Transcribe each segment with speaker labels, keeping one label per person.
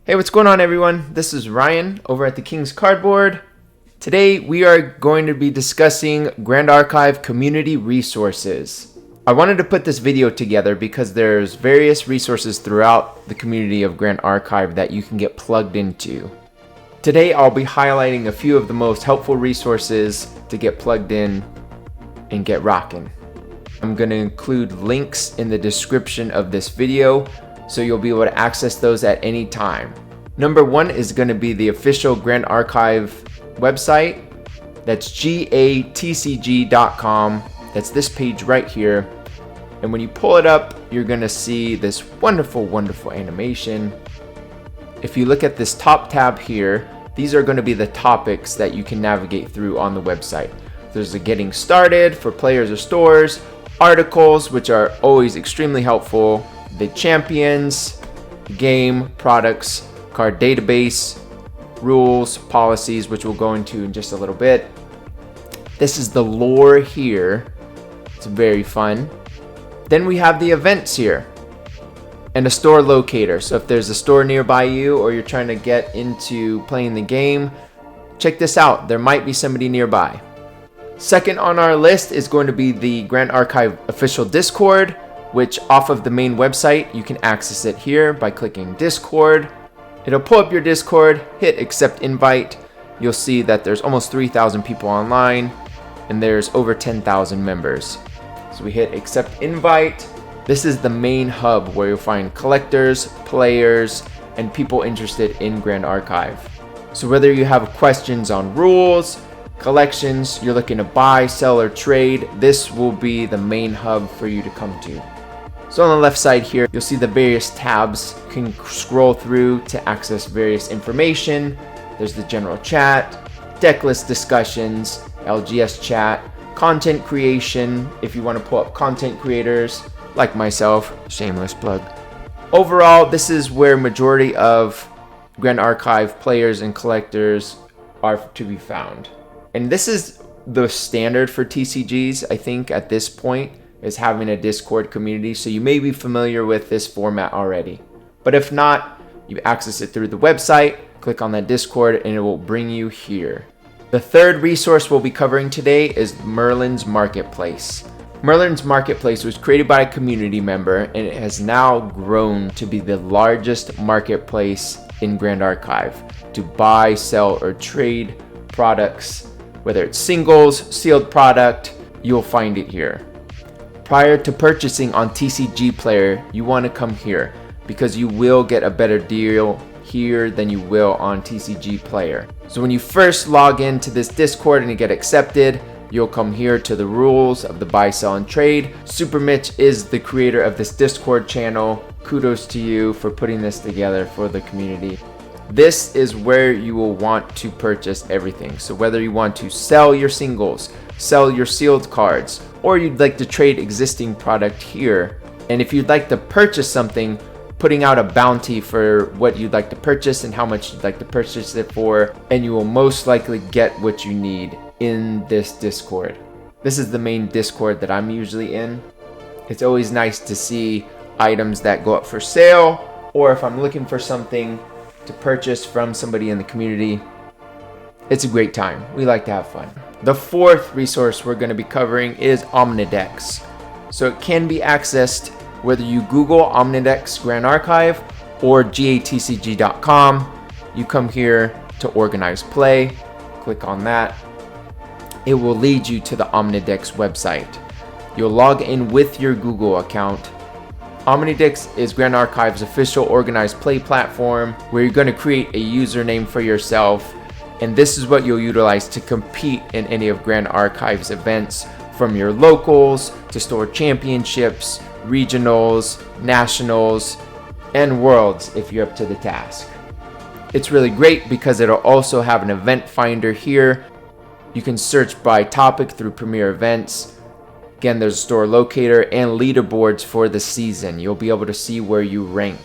Speaker 1: Hey, what's going on everyone? This is Ryan over at the King's Cardboard. Today we are going to be discussing Grand Archive community resources. I wanted to put this video together because there's various resources throughout the community of Grand Archive that you can get plugged into. Today I'll be highlighting a few of the most helpful resources to get plugged in and get rocking. I'm going to include links in the description of this video, so you'll be able to access those at any time. Number one is going to be the official Grand Archive website. That's gatcg.com. That's this page right here. And when you pull it up, you're going to see this wonderful animation. If you look at this top tab here, these are going to be the topics that you can navigate through on the website. There's the getting started for players or stores, articles, which are always extremely helpful, the champions, game, products, card database, rules, policies, which we'll go into in just a little bit. This is the lore here. It's very fun. Then we have the events here and a store locator. So if there's a store nearby you or you're trying to get into playing the game, check this out. There might be somebody nearby. Second on our list is going to be the Grand Archive official Discord, which off of the main website, you can access it here by clicking Discord. It'll pull up your Discord, hit accept invite. You'll see that there's almost 3,000 people online and there's over 10,000 members. So we hit accept invite. This is the main hub where you'll find collectors, players, and people interested in Grand Archive. So whether you have questions on rules, collections, you're looking to buy, sell, or trade, this will be the main hub for you to come to. So on the left side here, you'll see the various tabs. You can scroll through to access various information. There's the general chat, deck list discussions, LGS chat, content creation, if you want to pull up content creators like myself, shameless plug. Overall, this is where majority of Grand Archive players and collectors are to be found. And this is the standard for TCGs, I think, at this point, is having a Discord community. So you may be familiar with this format already. But if not, you access it through the website, click on that Discord, and it will bring you here. The third resource we'll be covering today is Merlin's Marketplace. Merlin's Marketplace was created by a community member, and it has now grown to be the largest marketplace in Grand Archive to buy, sell, or trade products. Whether it's singles, sealed product, you'll find it here. Prior to purchasing on TCG Player, you want to come here because you will get a better deal here than you will on TCG Player. So when you first log into this Discord and you get accepted, you'll come here to the rules of the buy, sell, and trade. Super Mitch is the creator of this Discord channel. Kudos to you for putting this together for the community. This is where you will want to purchase everything. So whether you want to sell your singles, sell your sealed cards, or you'd like to trade existing product here. And if you'd like to purchase something, putting out a bounty for what you'd like to purchase and how much you'd like to purchase it for, and you will most likely get what you need in this Discord. This is the main Discord that I'm usually in. It's always nice to see items that go up for sale, or if I'm looking for something to purchase from somebody in the community. It's a great time. We like to have fun. The fourth resource we're going to be covering is Omnidex. So it can be accessed whether you Google Omnidex Grand Archive or gatcg.com. You come here to organize play, click on that. It will lead you to the Omnidex website. You'll log in with your Google account. Omnidex is Grand Archive's official organized play platform where you're going to create a username for yourself, and this is what you'll utilize to compete in any of Grand Archive's events, from your locals to store championships, regionals, nationals, and worlds if you're up to the task. It's really great because it'll also have an event finder here. You can search by topic through premier events. Again, there's a store locator and leaderboards for the season. You'll be able to see where you rank.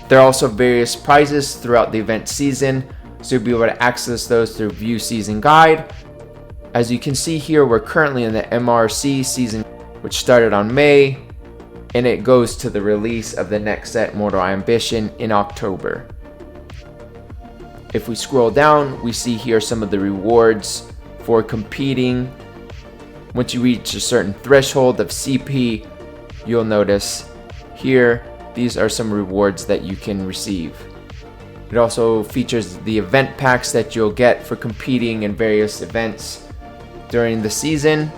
Speaker 1: There are also various prizes throughout the event season, so you'll be able to access those through View Season Guide. As you can see here, we're currently in the MRC season, which started on May, and it goes to the release of the next set, Mortal Ambition, in October. If we scroll down, we see here some of the rewards for competing. Once you reach a certain threshold of CP, you'll notice here, these are some rewards that you can receive. It also features the event packs that you'll get for competing in various events during the season.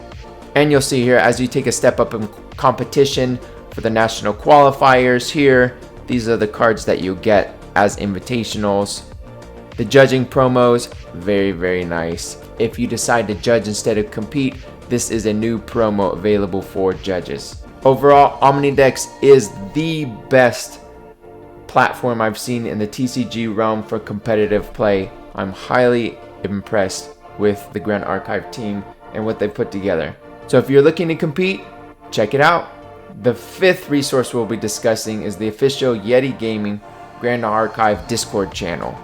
Speaker 1: And you'll see here, as you take a step up in competition for the national qualifiers here, these are the cards that you'll get as invitationals. The judging promos, very, very nice. If you decide to judge instead of compete, this is a new promo available for judges. Overall, Omnidex is the best platform I've seen in the TCG realm for competitive play. I'm highly impressed with the Grand Archive team and what they've put together. So if you're looking to compete, check it out. The fifth resource we'll be discussing is the official Yeti Gaming Grand Archive Discord channel.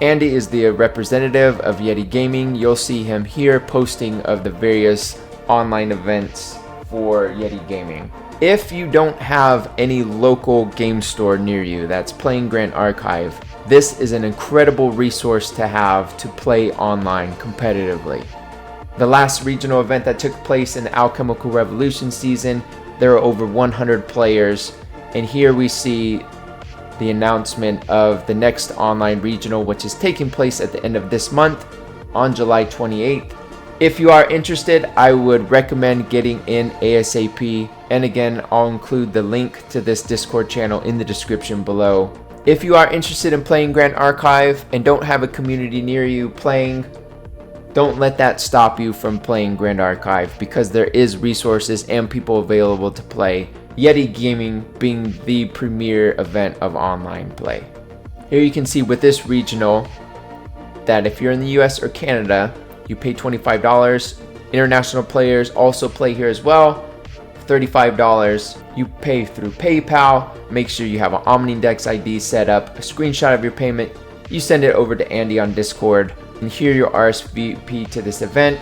Speaker 1: Andy is the representative of Yeti Gaming. You'll see him here posting of the various online events for Yeti Gaming. If you don't have any local game store near you that's playing Grand Archive, this is an incredible resource to have to play online competitively. The last regional event that took place in the Alchemical Revolution season, there were over 100 players, and here we see the announcement of the next online regional, which is taking place at the end of this month on July 28th. If you are interested, I would recommend getting in ASAP. And again, I'll include the link to this Discord channel in the description below. If you are interested in playing Grand Archive and don't have a community near you playing, don't let that stop you from playing Grand Archive, because there is resources and people available to play. Yeti Gaming being the premier event of online play. Here you can see with this regional that if you're in the US or Canada, you pay $25. International players also play here as well. $35. You pay through PayPal. Make sure you have an Omnidex ID set up, a screenshot of your payment. You send it over to Andy on Discord, and here your RSVP to this event.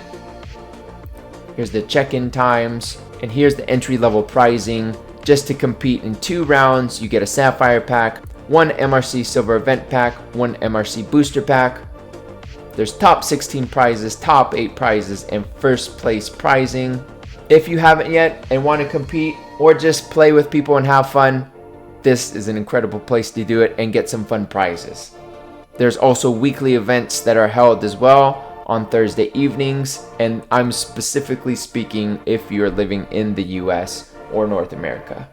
Speaker 1: Here's the check-in times, and here's the entry-level pricing. Just to compete in 2 rounds, you get a Sapphire pack, 1 MRC Silver event pack, 1 MRC booster pack. There's top 16 prizes, top 8 prizes, and first place prizing. If you haven't yet and want to compete or just play with people and have fun, this is an incredible place to do it and get some fun prizes. There's also weekly events that are held as well on Thursday evenings, and I'm specifically speaking if you're living in the US or North America.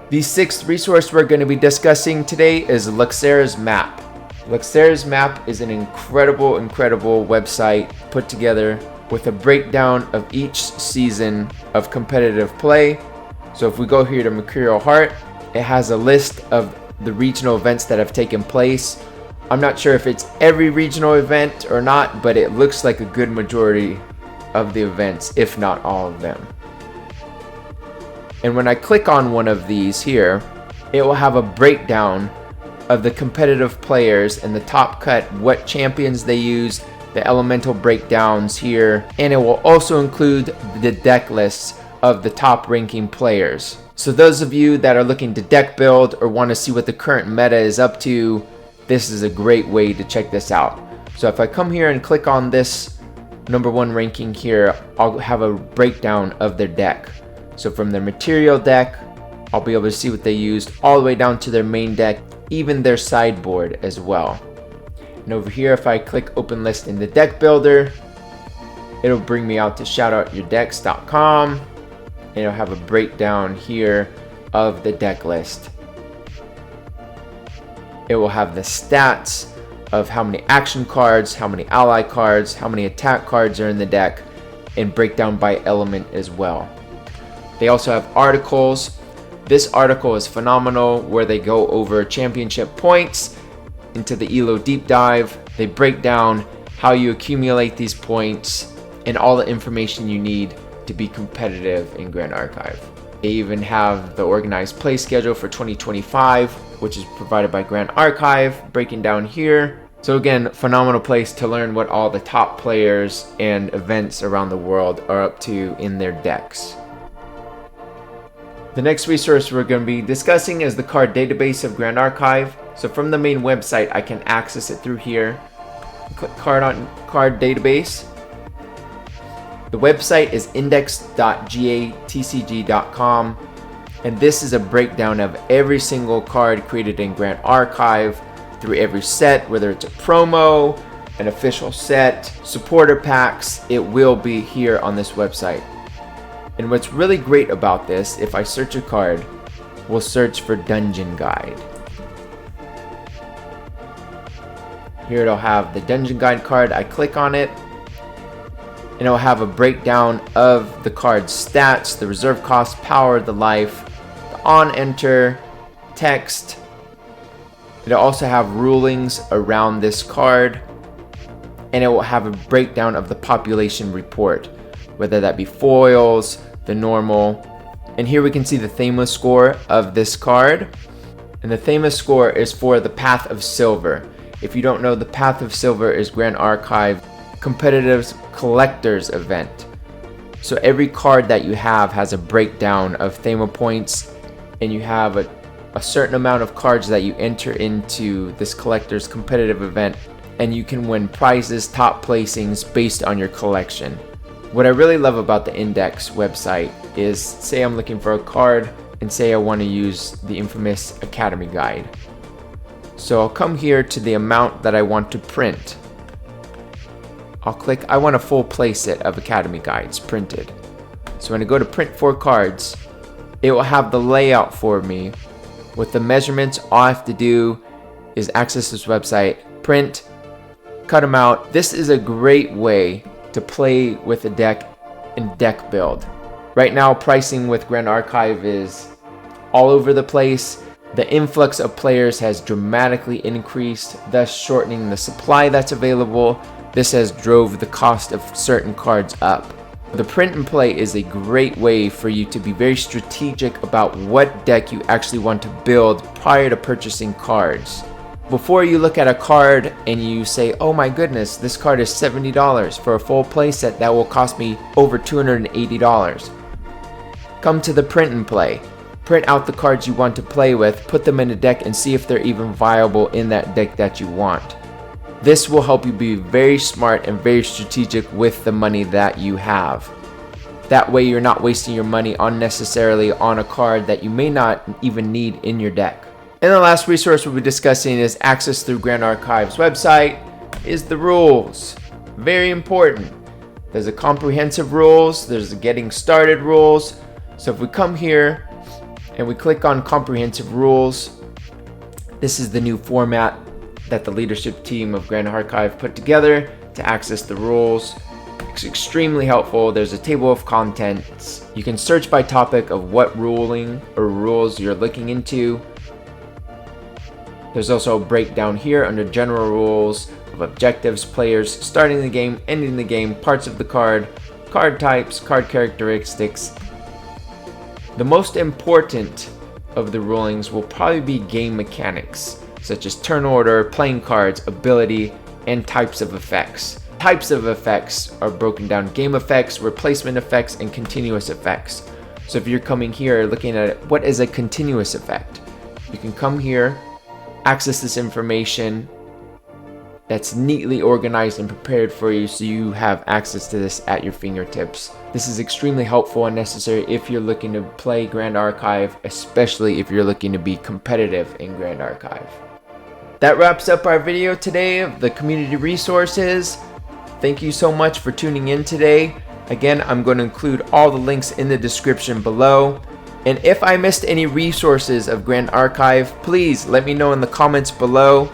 Speaker 1: The sixth resource we're going to be discussing today is Luxera's map. Luxera's map is an incredible website put together with a breakdown of each season of competitive play. So if we go here to Mercurial Heart, it has a list of the regional events that have taken place. I'm not sure if it's every regional event or not, but it looks like a good majority of the events, if not all of them. And when I click on one of these here, it will have a breakdown of the competitive players and the top cut, what champions they used, the elemental breakdowns here, and it will also include the deck lists of the top ranking players. So those of you that are looking to deck build or want to see what the current meta is up to, this is a great way to check this out. So if I come here and click on this #1 ranking here, I'll have a breakdown of their deck. So from their material deck, I'll be able to see what they used all the way down to their main deck, even their sideboard as well. And over here, if I click open list in the deck builder, it'll bring me out to shoutoutyourdecks.com, and it'll have a breakdown here of the deck list. It will have the stats of how many action cards, how many ally cards, how many attack cards are in the deck, and breakdown by element as well. They also have articles. This article is phenomenal, where they go over championship points into the ELO deep dive. They break down how you accumulate these points and all the information you need to be competitive in Grand Archive. They even have the organized play schedule for 2025, which is provided by Grand Archive, breaking down here. So again, phenomenal place to learn what all the top players and events around the world are up to in their decks. The next resource we're going to be discussing is the card database of Grand Archive. So from the main website, I can access it through here. Click card database. The website is index.gatcg.com, and this is a breakdown of every single card created in Grand Archive through every set, whether it's a promo, an official set, supporter packs. It will be here on this website. And what's really great about this, if I search a card, we'll search for Dungeon Guide. Here it'll have the Dungeon Guide card. I click on it, and it'll have a breakdown of the card's stats, the reserve cost, power, the life, the on-enter, text. It'll also have rulings around this card, and it will have a breakdown of the population report, whether that be foils, the normal. And here we can see the Thema score of this card. And the Thema score is for the Path of Silver. If you don't know, the Path of Silver is Grand Archive competitive collectors event. So every card that you have has a breakdown of Thema points, and you have a certain amount of cards that you enter into this collector's competitive event, and you can win prizes, top placings based on your collection. What I really love about the Index website is, say I'm looking for a card, and say I want to use the infamous Academy Guide. So I'll come here to the amount that I want to print. I'll click, I want a full playset of Academy Guides printed. So when I go to print 4 cards, it will have the layout for me with the measurements. All I have to do is access this website, print, cut them out. This is a great way to play with a deck and deck build. Right now, pricing with Grand Archive is all over the place. The influx of players has dramatically increased, thus shortening the supply that's available. This has drove the cost of certain cards up. The print and play is a great way for you to be very strategic about what deck you actually want to build prior to purchasing cards. Before you look at a card and you say, oh my goodness, this card is $70 for a full playset that will cost me over $280. Come to the print and play. Print out the cards you want to play with, put them in a deck, and see if they're even viable in that deck that you want. This will help you be very smart and very strategic with the money that you have. That way you're not wasting your money unnecessarily on a card that you may not even need in your deck. And the last resource we'll be discussing is access through Grand Archive's website is the rules. Very important. There's a comprehensive rules, there's a getting started rules. So if we come here and we click on comprehensive rules, this is the new format that the leadership team of Grand Archive put together to access the rules. It's extremely helpful. There's a table of contents. You can search by topic of what ruling or rules you're looking into. There's also a breakdown here under general rules of objectives, players, starting the game, ending the game, parts of the card, card types, card characteristics. The most important of the rulings will probably be game mechanics, such as turn order, playing cards, ability, and types of effects. Types of effects are broken down: game effects, replacement effects, and continuous effects. So if you're coming here looking at what is a continuous effect, you can come here, access this information that's neatly organized and prepared for you so you have access to this at your fingertips. This is extremely helpful and necessary if you're looking to play Grand Archive, especially if you're looking to be competitive in Grand Archive. That wraps up our video today of the community resources. Thank you so much for tuning in today. Again, I'm going to include all the links in the description below. And if I missed any resources of Grand Archive, please let me know in the comments below.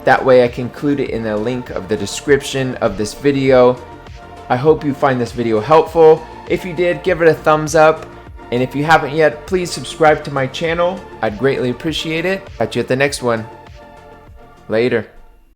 Speaker 1: That way I can include it in the link of the description of this video. I hope you find this video helpful. If you did, give it a thumbs up. And if you haven't yet, please subscribe to my channel. I'd greatly appreciate it. Catch you at the next one. Later.